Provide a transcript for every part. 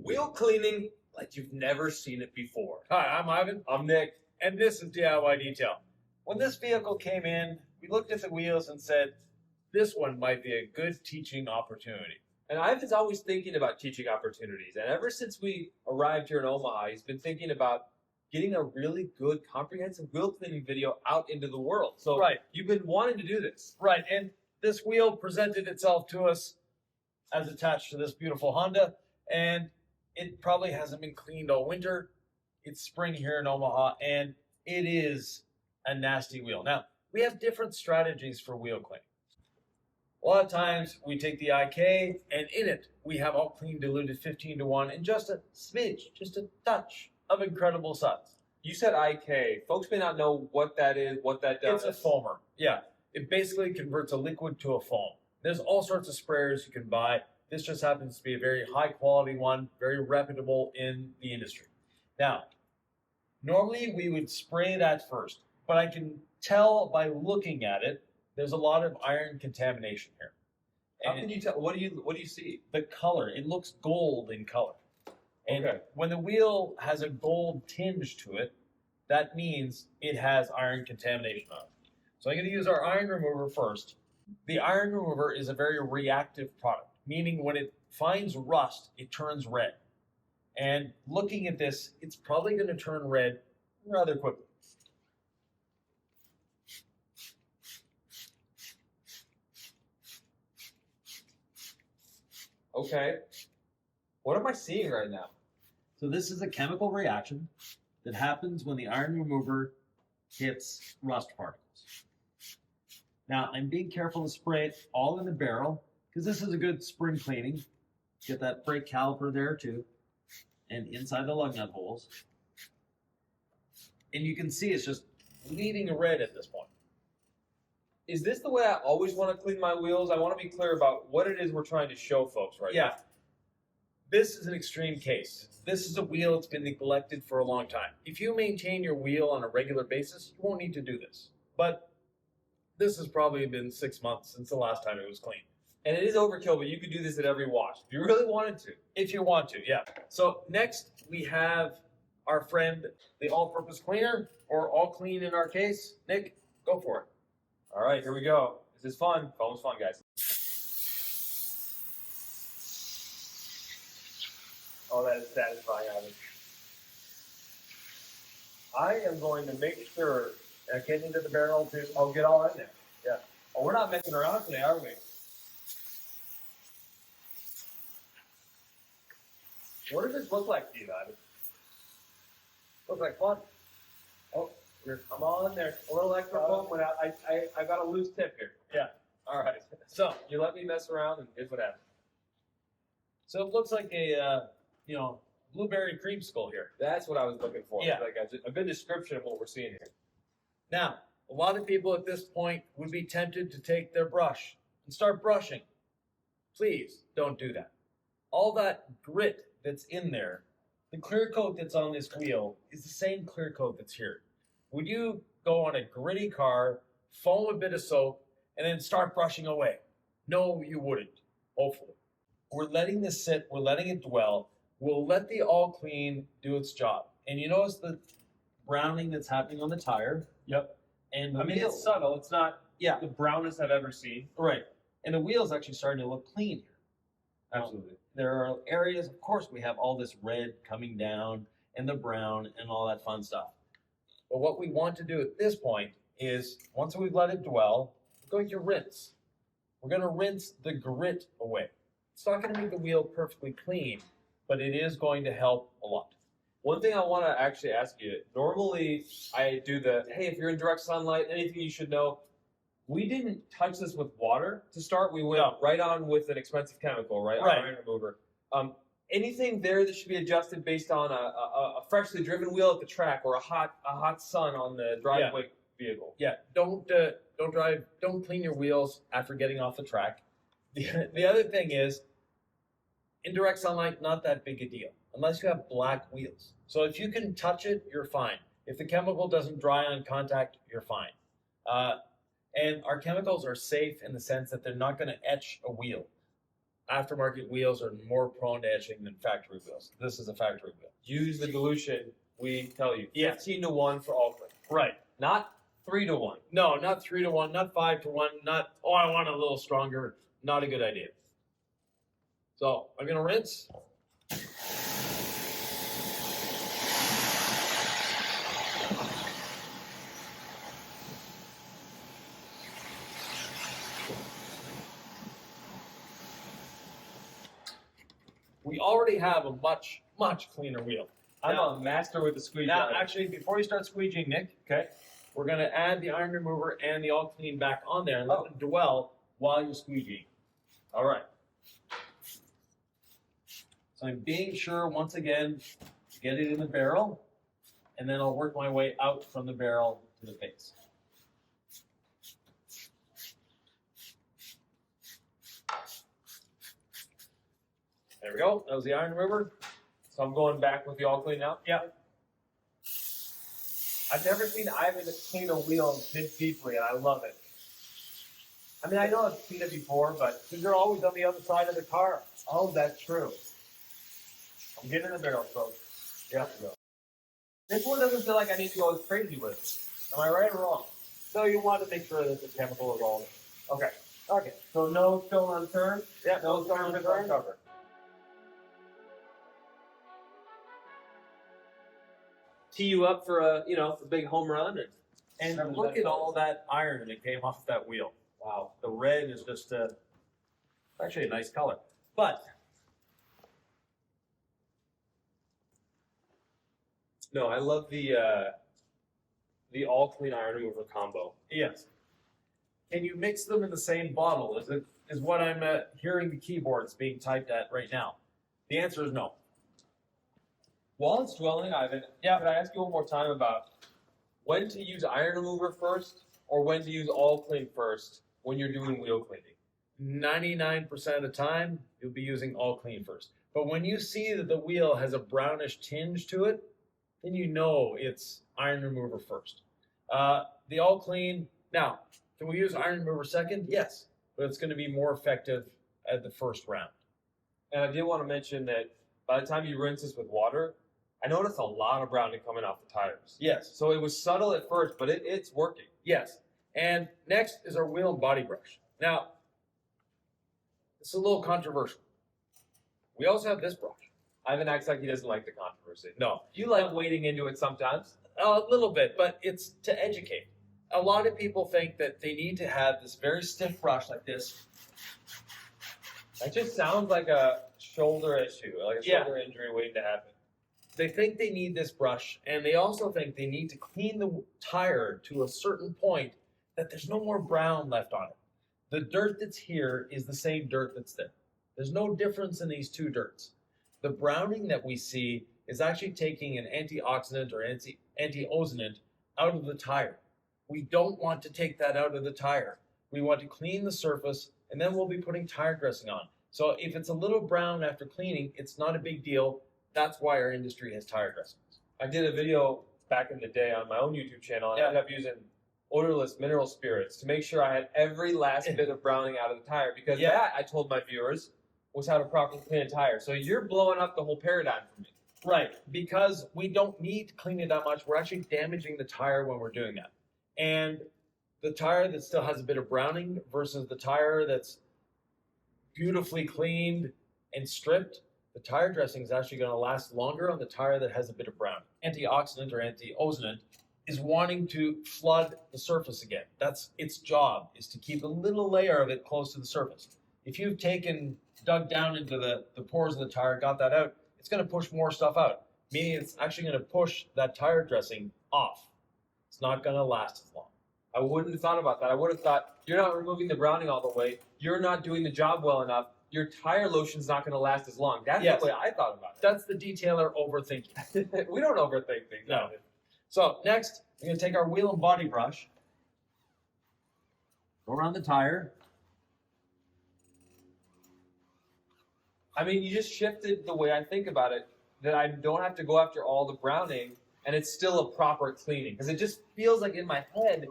Wheel cleaning like you've never seen it before. Hi, I'm Ivan, I'm Nick. and this is DIY Detail. When this vehicle came in, we looked at the wheels and said, this one might be a good teaching opportunity. And Ivan's always thinking about teaching opportunities. And ever since we arrived here in Omaha, he's been thinking about getting a really good, comprehensive wheel cleaning video out into the world. So Right. You've been wanting to do this. Right, and this wheel presented itself to us as attached to this beautiful Honda, and it probably hasn't been cleaned all winter. It's spring here in Omaha, and it is a nasty wheel. Now, we have different strategies for wheel cleaning. A lot of times we take the IK, and in it we have all clean diluted 15:1 and just a smidge, just a touch of incredible suds. You said IK. Folks may not know what that is, what that does. It's a foamer. Yeah, it basically converts a liquid to a foam. There's all sorts of sprayers you can buy. This just happens to be a very high quality one, very reputable in the industry. Now, normally we would spray that first, but I can tell by looking at it, there's a lot of iron contamination here. How can you tell? What do you see? The color, it looks gold in color. And Okay. when the wheel has a gold tinge to it, that means it has iron contamination on it. So I'm going to use our iron remover first. The iron remover is a very reactive product, meaning when it finds rust, it turns red. And looking at this, it's probably going to turn red rather quickly. Okay. What am I seeing right now? So this is a chemical reaction that happens when the iron remover hits rust particles. Now, I'm being careful to spray it all in the barrel because this is a good spring cleaning. Get that brake caliper there too, and inside the lug nut holes. And you can see it's just bleeding red at this point. Is this the way I always want to clean my wheels? I want to be clear about what it is we're trying to show folks right now. Yeah. This is an extreme case. This is a wheel that's been neglected for a long time. If you maintain your wheel on a regular basis, you won't need to do this. But this has probably been 6 months since the last time it was cleaned. And it is overkill, but you could do this at every wash if you really wanted to. If you want to, yeah. So next we have our friend, the all-purpose cleaner, or all clean in our case. Nick, go for it. All right, here we go. This is fun. Foam's fun, guys. Oh, that is satisfying, Ivan. I am going to make sure that getting into the barrel too. I'll get all in there. Yeah. Oh, we're not messing around today, are we? What does this look like to you, Ivan? Looks like fun. Oh, I'm all in there. A little extra foam went out. I got a loose tip here. Yeah. All right. So You let me mess around, and here's what happened. So it looks like a blueberry creamsicle here. That's what I was looking for. Yeah. Like a good description of what we're seeing here. Now, a lot of people at this point would be tempted to take their brush and start brushing. Please don't do that. All that grit that's in there, the clear coat that's on this wheel is the same clear coat that's here. Would you go on a gritty car, foam a bit of soap, and then start brushing away? No, you wouldn't, hopefully. We're letting this sit, we're letting it dwell. We'll let the all clean do its job. And you notice the browning that's happening on the tire? Yep. And the wheel, It's subtle. It's not yeah, the brownest I've ever seen. right. And the wheel's actually starting to look clean here. Absolutely. There are areas, of course, we have all this red coming down and the brown and all that fun stuff. But what we want to do at this point is, once we've let it dwell, we're going to rinse. We're going to rinse the grit away. It's not going to make the wheel perfectly clean, but it is going to help a lot. One thing I want to actually ask you, normally I do hey, if you're in direct sunlight, anything you should know. We didn't touch this with water to start. We went right on with an expensive chemical, right? Right. Our iron remover. Anything there that should be adjusted based on a freshly driven wheel at the track or a hot sun on the driveway vehicle? Yeah, don't clean your wheels after getting off the track. The other thing is, in direct sunlight, not that big a deal, unless you have black wheels. So if you can touch it, you're fine. If the chemical doesn't dry on contact, you're fine. And our chemicals are safe in the sense that they're not going to etch a wheel. aftermarket wheels are more prone to etching than factory wheels. This is a factory wheel. Use the dilution we tell you. Yeah. 15-to-1 for all clean. Right. Not 3-to-1. No, not 3-to-1, not 5-to-1, not, oh, I want it a little stronger. Not a good idea. So I'm going to rinse. We already have a much, much cleaner wheel. I'm a master with the squeegee. Now, actually, before you start squeegeeing, Nick, okay, we're going to add the iron remover and the all clean back on there and let them dwell while you're squeegeeing. All right. So I'm being sure, once again, to get it in the barrel, and then I'll work my way out from the barrel to the base. There we go. That was the iron remover. So I'm going back with the all clean now. Yeah. I've never seen Ivan clean a wheel this deeply, and I love it. I mean, I know I've seen it before, but Because you're always on the other side of the car. oh, that's true. I'm getting in the barrel, folks. Yeah. This one doesn't feel like I need to go as crazy with it. Am I right or wrong? So you want to make sure that the chemical is all Okay. okay. So no stone unturned. Yeah, No stone uncovered. Tee you up for a big home run. And look at all that iron that came off that wheel. Wow, the red is just actually a nice color. But No, I love the all clean iron remover combo. yes, can you mix them in the same bottle? Is what I'm hearing the keyboards being typed at right now. The answer is no. While it's dwelling, Ivan, could I ask you one more time about when to use iron remover first or when to use all clean first when you're doing wheel cleaning? 99% of the time, you'll be using all clean first. But when you see that the wheel has a brownish tinge to it, then you know it's iron remover first. The all clean, now, can we use iron remover second? Yes, but it's going to be more effective at the first round. And I did want to mention that by the time you rinse this with water, I noticed a lot of browning coming off the tires. Yes, So it was subtle at first, but it's working. yes. And next is our wheel and body brush. Now, it's a little controversial. We also have this brush. Ivan acts like he doesn't like the controversy. No, You like wading into it sometimes. a little bit, but it's to educate. A lot of people think that they need to have this very stiff brush like this. That just sounds like a shoulder issue, like a Yeah. shoulder injury waiting to happen. They think they need this brush, and they also think they need to clean the tire to a certain point that there's no more brown left on it. The dirt that's here is the same dirt that's there. There's no difference in these two dirts. The browning that we see is actually taking an antioxidant or anti-ozonant out of the tire. We don't want to take that out of the tire. We want to clean the surface, and then we'll be putting tire dressing on. So if it's a little brown after cleaning, it's not a big deal. That's why our industry has tire dressings. I did a video back in the day on my own YouTube channel, and I ended up using odorless mineral spirits to make sure I had every last bit of browning out of the tire, because that, I told my viewers, was how to properly clean a tire. So you're blowing up the whole paradigm for me. Right, because we don't need to clean it that much. We're actually damaging the tire when we're doing that. And the tire that still has a bit of browning versus the tire that's beautifully cleaned and stripped, the tire dressing is actually going to last longer on the tire that has a bit of browning. Antioxidant or anti-ozonant is wanting to flood the surface again. That's its job, is to keep a little layer of it close to the surface. If you've dug down into the pores of the tire, got that out, it's going to push more stuff out, meaning it's actually going to push that tire dressing off. It's not going to last as long. I wouldn't have thought about that. I would have thought, you're not removing the browning all the way. You're not doing the job well enough. Your tire lotion's not going to last as long. That's the way I thought about That's the detailer overthinking. it. We don't overthink things. No. So next, we're going to take our wheel and body brush, go around the tire. I mean, you just shifted the way I think about it, that I don't have to go after all the browning, and it's still a proper cleaning. Because it just feels like in my head,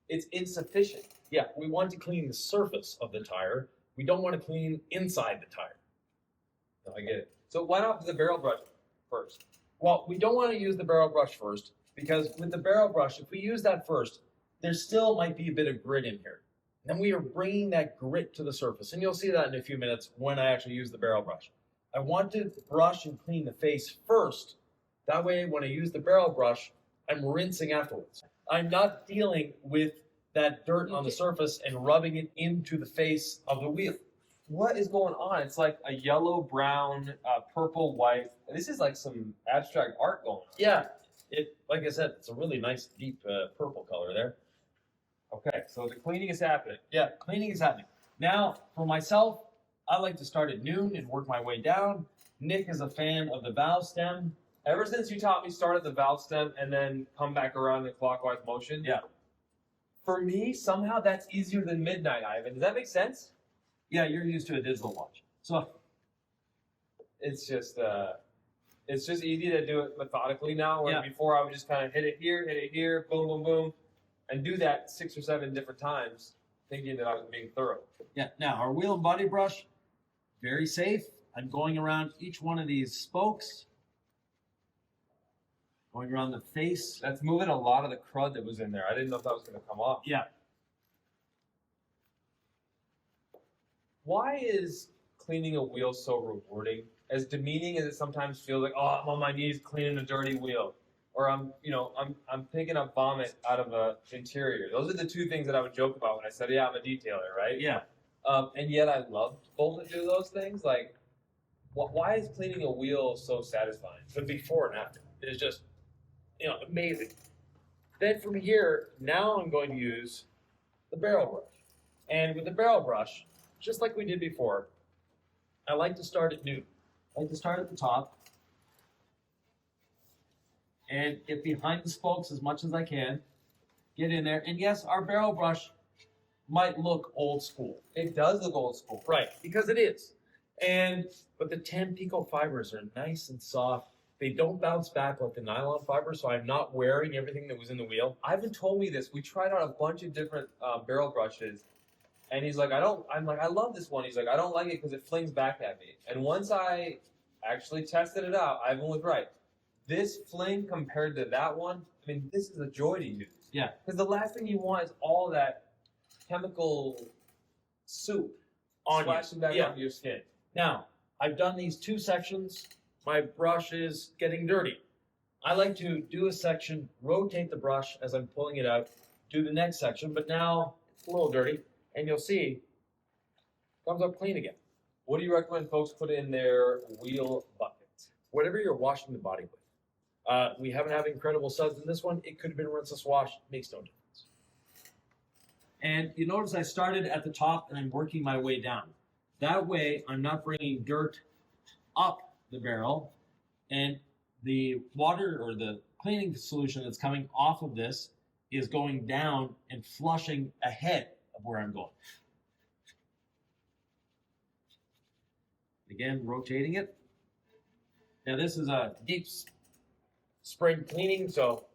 it's insufficient. Yeah, we want to clean the surface of the tire, We don't want to clean inside the tire. No, I get it. So why not the barrel brush first? Well, we don't want to use the barrel brush first because with the barrel brush, if we use that first, there still might be a bit of grit in here. And we are bringing that grit to the surface. And you'll see that in a few minutes when I actually use the barrel brush. I want to brush and clean the face first. That way, when I use the barrel brush, I'm rinsing afterwards. I'm not dealing with that dirt on the surface and rubbing it into the face of the wheel. What is going on? It's like a yellow, brown, purple, white. This is like some abstract art going on. Yeah, like I said, it's a really nice deep purple color there. Okay, so the cleaning is happening. Yeah, cleaning is happening. Now, for myself, I like to start at noon and work my way down. Nick is a fan of the valve stem. Ever since you taught me start at the valve stem and then come back around in clockwise motion. Yeah. For me, somehow that's easier than midnight, Ivan. Does that make sense? Yeah, you're used to a digital watch. So It's just easy to do it methodically now. Where before I would just kind of hit it here, boom, boom, boom, and do that 6 or 7 different times, thinking that I was being thorough. yeah, now our wheel and body brush, very safe. I'm going around each one of these spokes, going around the face. That's moving a lot of the crud that was in there. I didn't know if that was going to come off. Yeah. Why is cleaning a wheel so rewarding? As demeaning as it sometimes feels like, oh, I'm on my knees cleaning a dirty wheel, or I'm picking up vomit out of a interior. Those are the two things that I would joke about when I said, yeah, I'm a detailer, right? Yeah. And yet I love both to do those things. Like, why is cleaning a wheel so satisfying? The before and after is just, amazing. Then from here, now I'm going to use the barrel brush. And with the barrel brush, just like we did before, I like to start at noon. I like to start at the top and get behind the spokes as much as I can. Get in there. And yes, our barrel brush might look old school. It does look old school. Right, because it is. But the 10 pico fibers are nice and soft. They don't bounce back like the nylon fiber, so I'm not wearing everything that was in the wheel. Ivan told me this. We tried out a bunch of different barrel brushes, and he's like, I'm like, I love this one. He's like, I don't like it because it flings back at me. And once I actually tested it out, Ivan was right. This fling compared to that one, I mean, this is a joy to use. Yeah. Because the last thing you want is all that chemical soup On you. splashing back Yeah. onto your skin. Now, I've done these 2 sections. My brush is getting dirty. I like to do a section, rotate the brush as I'm pulling it out, do the next section, but now it's a little dirty, and you'll see, comes up clean again. What do you recommend folks put in their wheel bucket? Whatever you're washing the body with. We haven't had incredible suds in this one. It could have been rinseless wash. Makes no difference. And you notice I started at the top and I'm working my way down. That way, I'm not bringing dirt up the barrel, and the water or the cleaning solution that's coming off of this is going down and flushing ahead of where I'm going. Again, rotating it. Now this is a deep spring cleaning, so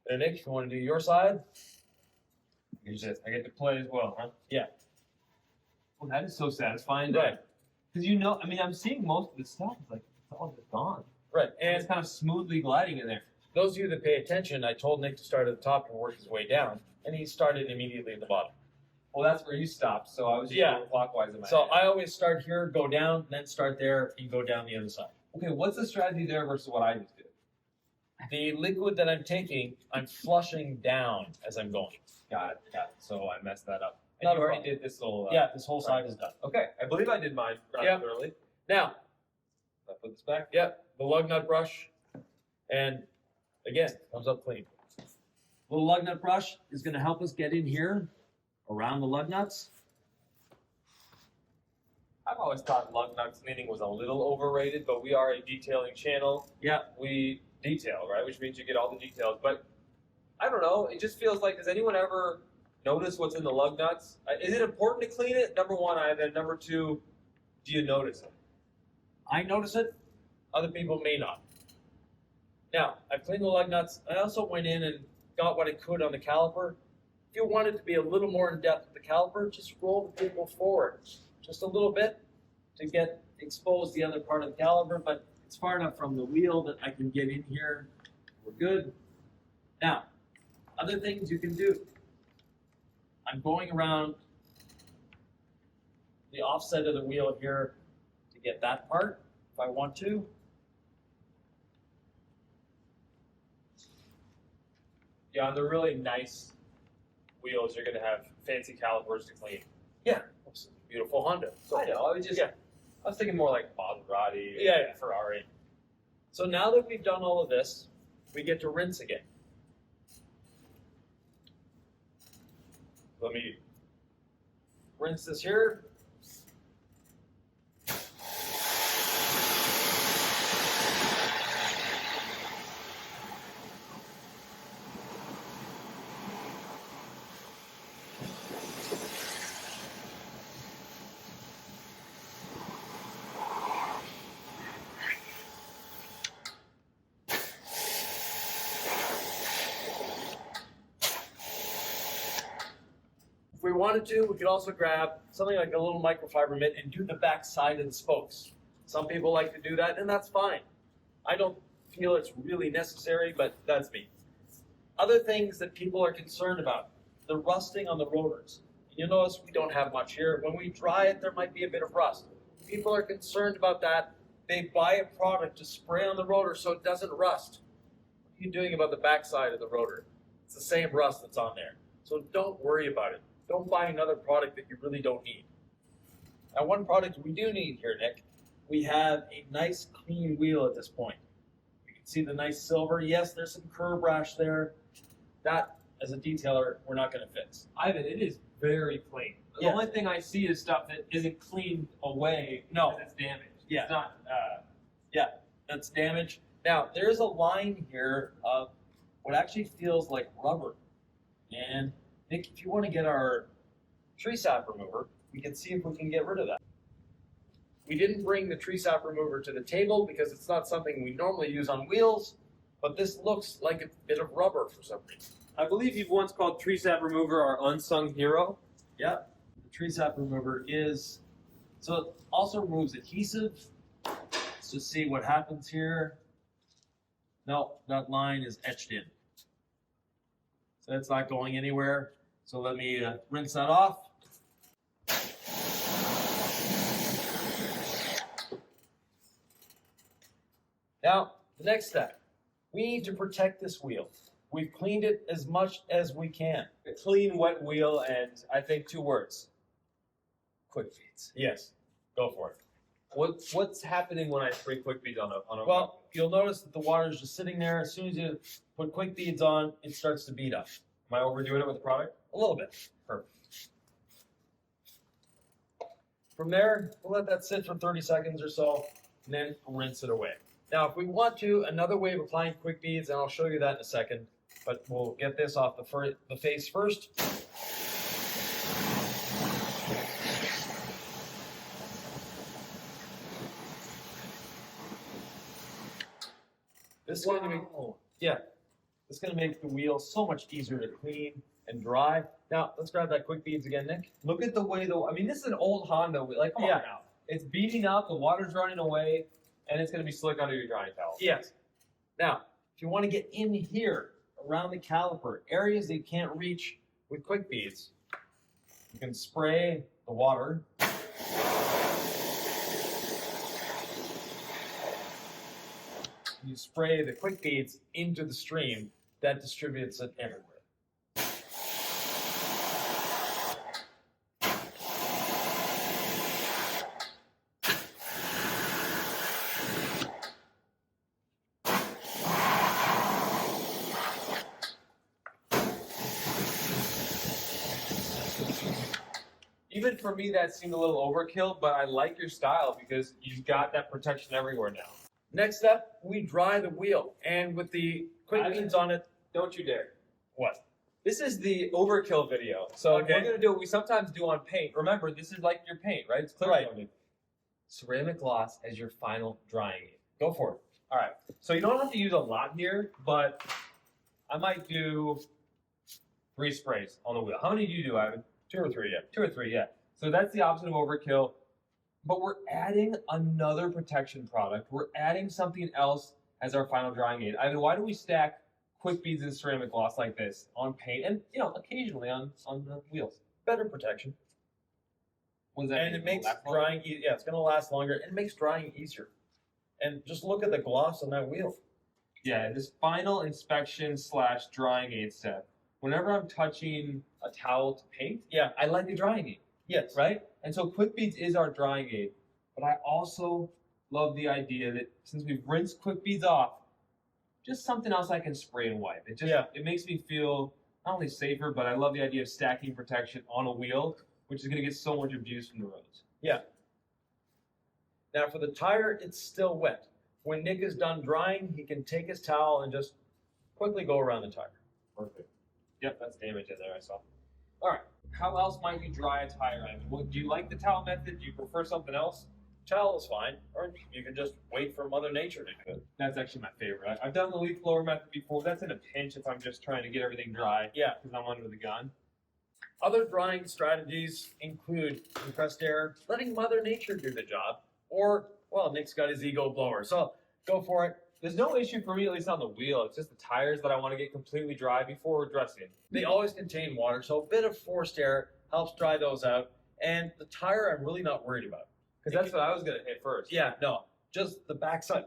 there, Nick, if you want to do your side. I get to play as well, huh? Yeah. Well, that is so satisfying. Right. Because I'm seeing most of the stuff. It's like, it's all just gone. Right. And it's kind of smoothly gliding in there. Those of you that pay attention, I told Nick to start at the top and work his way down, and he started immediately at the bottom. Well, that's where you stopped, so I was just going clockwise in my So head. I always start here, go down, then start there, and go down the other side. Okay, what's the strategy there versus what I just did? The liquid that I'm taking, I'm flushing down as I'm going. Got it. So I messed that up. And Not you a already problem. did this little... Yeah, this whole side is done. Okay, I believe I did mine rather Yeah. thoroughly. Now, I put this back. yep, the lug nut brush, and again, comes up clean. Little lug nut brush is going to help us get in here, around the lug nuts. I've always thought lug nut cleaning was a little overrated, but we are a detailing channel. Yeah. We detail, right? Which means you get all the details. But I don't know. It just feels like, does anyone ever notice what's in the lug nuts? Is it important to clean it? Number one, and then number two, do you notice it? I notice it. Other people may not. Now, I've cleaned the lug nuts. I also went in and got what I could on the caliper. If you want it to be a little more in depth with the caliper, just roll the vehicle forward just a little bit to get expose the other part of the caliper, but it's far enough from the wheel that I can get in here. We're good. Now, other things you can do. I'm going around the offset of the wheel here to get that part if I want to. Yeah, on the really nice wheels, you're gonna have fancy calipers to clean. Yeah, beautiful Honda. So, I know. I was just, yeah. I was thinking more like Maserati, Yeah. Ferrari. So now that we've done all of this, we get to rinse again. Let me rinse this here. If we wanted to, we could also grab something like a little microfiber mitt and do the back side of the spokes. Some people like to do that, and that's fine. I don't feel it's really necessary, but that's me. Other things that people are concerned about, the rusting on the rotors. You'll notice we don't have much here. When we dry it, there might be a bit of rust. People are concerned about that. They buy a product to spray on the rotor so it doesn't rust. What are you doing about the back side of the rotor? It's the same rust that's on there. So don't worry about it. Don't buy another product that you really don't need. Now, one product we do need here, Nick, we have a nice clean wheel at this point. You can see the nice silver. Yes, there's some curb rash there. That, as a detailer, we're not going to fix. Ivan, it is very clean. The Yeah. only thing I see is stuff that isn't cleaned away. No. because it's damaged. Yeah. It's not. That's damage. Now, there's a line here of what actually feels like rubber. And Nick, if you want to get our tree sap remover, we can see if we can get rid of that. We didn't bring the tree sap remover to the table because it's not something we normally use on wheels, but this looks like a bit of rubber for some reason. I believe you've once called tree sap remover our unsung hero. Yeah, the tree sap remover is, so it also removes adhesive. Let's just see what happens here. No, that line is etched in. So it's not going anywhere. So let me rinse that off. Now, the next step. We need to protect this wheel. We've cleaned it as much as we can. A clean, wet wheel, and I think 2 words. Quick beads. Yes, go for it. What's happening when I spray quick beads on a Well, you'll notice that the water is just sitting there. As soon as you put quick beads on, it starts to bead up. Am I overdoing it with the product? A little bit. Perfect. From there, we'll let that sit for 30 seconds or so, and then rinse it away. Now, if we want to, another way of applying quick beads, and I'll show you that in a second, but we'll get this off the face first. This is going to make, this is going to make the wheel so much easier to clean and dry. Now, let's grab that quick beads again, Nick. Look at the way I mean, this is an old Honda. Like, come on Yeah. now. It's beating up, the water's running away, and it's going to be slick under your drying towel. Yes. Now, if you want to get in here, around the caliper, areas that you can't reach with quick beads, you can spray the water. You spray the quick beads into the stream, that distributes it everywhere. Even for me, that seemed a little overkill, but I like your style because you've got that protection everywhere now. Next up, we dry the wheel, and with the quick beads on it, Don't you dare. what? This is the overkill video. So Okay. we're going to do what we sometimes do on paint. Remember, this is like your paint, right? It's clear Right. coated. Ceramic gloss as your final drying aid. Go for it. All right. So you don't have to use a lot here, but I might do 3 sprays on the wheel. How many do you do, Ivan? 2 or 3, yeah. 2 or 3, yeah. So that's the opposite of overkill. But we're adding another protection product. We're adding something else as our final drying aid. Ivan, why do we stack quick beads and ceramic gloss like this on paint and, occasionally on the wheels? Better protection. What does that And mean? it makes Last longer? drying, yeah, it's going to last longer. And it makes drying easier. And just look at the gloss on that wheel. Yeah, this final inspection / drying aid step. Whenever I'm touching a towel to paint, Yeah. I like the drying aid, Yes. right? And so Quick Beads is our drying aid. But I also love the idea that since we've rinsed Quick Beads off, just something else I can spray and wipe. It makes me feel not only safer, but I love the idea of stacking protection on a wheel, which is going to get so much abuse from the roads. Yeah. Now for the tire, it's still wet. When Nick is done drying, he can take his towel and just quickly go around the tire. Perfect. Yep, that's damage in there, I saw. All right, how else might you dry a tire? Do you like the towel method? Do you prefer something else? Towel is fine, or you can just wait for Mother Nature to do it. That's actually my favorite. I've done the leaf blower method before. That's in a pinch if I'm just trying to get everything dry. Yeah. Because I'm under the gun. Other drying strategies include compressed air, letting Mother Nature do the job, or, well, Nick's got his ego blower, so go for it. There's no issue for me, at least on the wheel. It's just the tires that I want to get completely dry before we're dressing. They always contain water, so a bit of forced air helps dry those out. And the tire, I'm really not worried about. Because that's what I was going to hit first. Yeah, no, just the backside.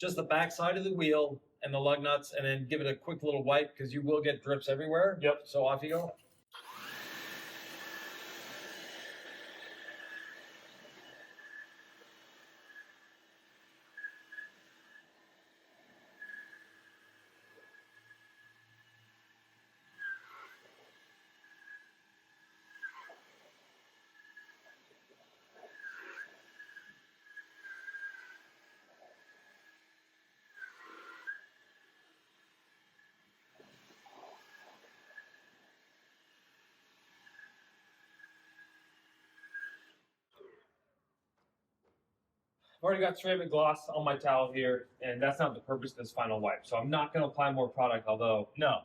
Just the backside of the wheel and the lug nuts, and then give it a quick little wipe because you will get drips everywhere. Yep. So off you go. I've already got ceramic gloss on my towel here, and that's not the purpose of this final wipe. So I'm not going to apply more product, although No, I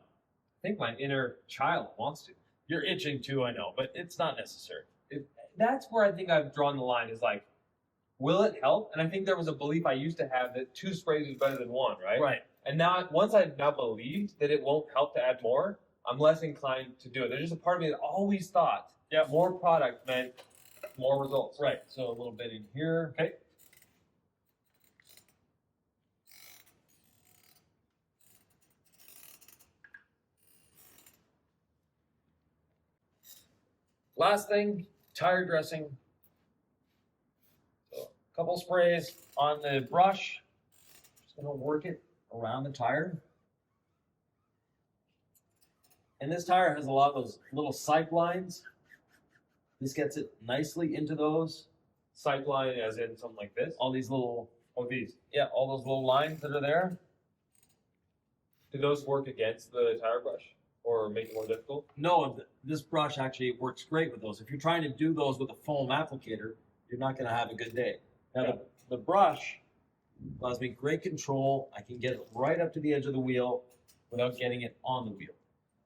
think my inner child wants to. you're itching too, I know, but it's not necessary. That's where I think I've drawn the line is like, will it help? And I think there was a belief I used to have that 2 sprays is better than 1, right? Right. And now, once I've now believed that it won't help to add more, I'm less inclined to do it. There's just a part of me that always thought more product meant more results. Right. So a little bit in here. Okay. Last thing, tire dressing. So a couple sprays on the brush. Just gonna work it around the tire. And this tire has a lot of those little sight lines. This gets it nicely into those. Sight line as in something like this. All these little, These. yeah, all those little lines that are there. Do those work against the tire brush or make it more difficult? No, this brush actually works great with those. If you're trying to do those with a foam applicator, you're not going to have a good day. Now, the brush allows me great control. I can get it right up to the edge of the wheel without getting it on the wheel.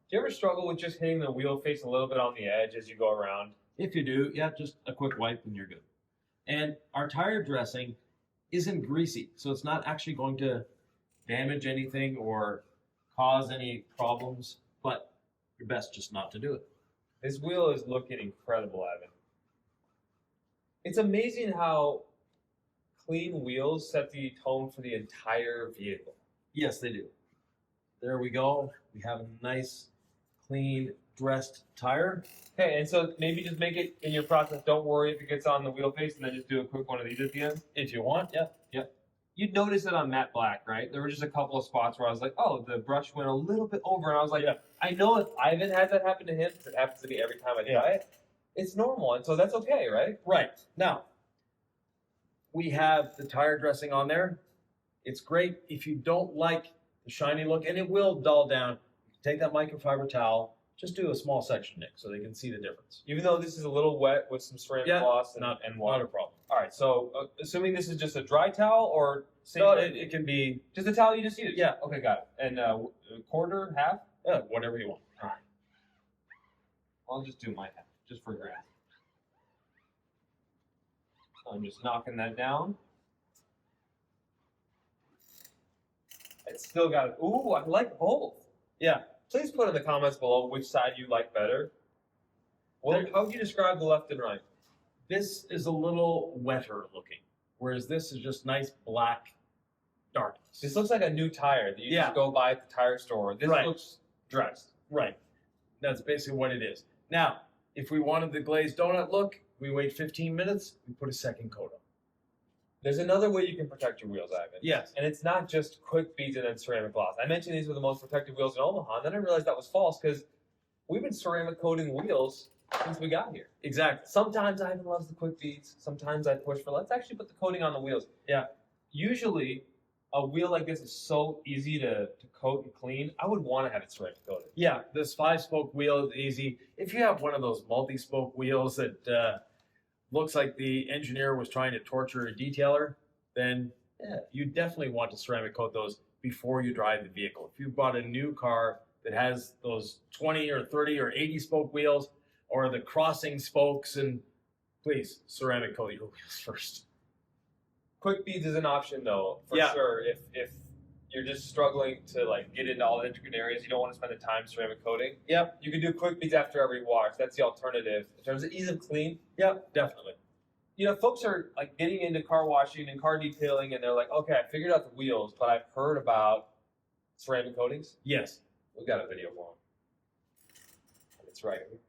Do you ever struggle with just hitting the wheel face a little bit on the edge as you go around? If you do, yeah, just a quick wipe and you're good. And our tire dressing isn't greasy, so it's not actually going to damage anything or cause any problems, but you're best just not to do it. This wheel is looking incredible, Evan. It's amazing how clean wheels set the tone for the entire vehicle. Yes, they do. There we go. We have a nice, clean, dressed tire. Okay, and so maybe just make it in your process. Don't worry if it gets on the wheel face, and then just do a quick one of these at the end. If you want, yeah. You'd notice it on matte black, right? There were just a couple of spots where I was like, oh, the brush went a little bit over, and I was like, Yeah. I know if Ivan had that happen to him, because it happens to me every time I try it, it's normal, and so that's okay, right? Right. Now, we have the tire dressing on there. It's great if you don't like the shiny look, and it will dull down. Take that microfiber towel, just do a small section, Nick, so they can see the difference. Even though this is a little wet with some ceramic Yeah, gloss and Not water. a problem. All right, so assuming this is just a dry towel or same So it can be, just a towel you just used? Yeah. Okay, got it. And quarter, half? Yeah, whatever you want. I'll just do my half, just for granted. So I'm just knocking that down. It's still got. Ooh, I like both. Yeah. Please put in the comments below which side you like better. Well, how would you describe the left and right? This is a little wetter looking, whereas this is just nice black darkness. This looks like a new tire that you Yeah. just go buy at the tire store. This Right. looks dressed. Right. That's basically what it is. Now, if we wanted the glazed donut look, we wait 15 minutes, we put a second coat on. There's another way you can protect your wheels, Ivan. Yes. And it's not just quick beads and then ceramic gloss. I mentioned these were the most protective wheels in Omaha, and then I realized that was false because we've been ceramic coating wheels since we got here. Exactly. Sometimes Ivan loves the quick beads. Sometimes I push for let's actually put the coating on the wheels. Yeah. Usually, a wheel like this is so easy to coat and clean. I would want to have it ceramic coated. Yeah, this 5-spoke wheel is easy. If you have one of those multi-spoke wheels that looks like the engineer was trying to torture a detailer, then yeah, you definitely want to ceramic coat those before you drive the vehicle. If you bought a new car that has those 20 or 30 or 80 spoke wheels or the crossing spokes, and please ceramic coat your wheels first. Quick beads is an option though, for Yeah. sure. If you're just struggling to like get into all the intricate areas, you don't want to spend the time ceramic coating. Yep. You can do quick beads after every wash. That's the alternative in terms of ease of clean. Yep, definitely. You know, folks are like getting into car washing and car detailing, and they're like, okay, I figured out the wheels, but I've heard about ceramic coatings. Yes. We've got a video for them. It's right here.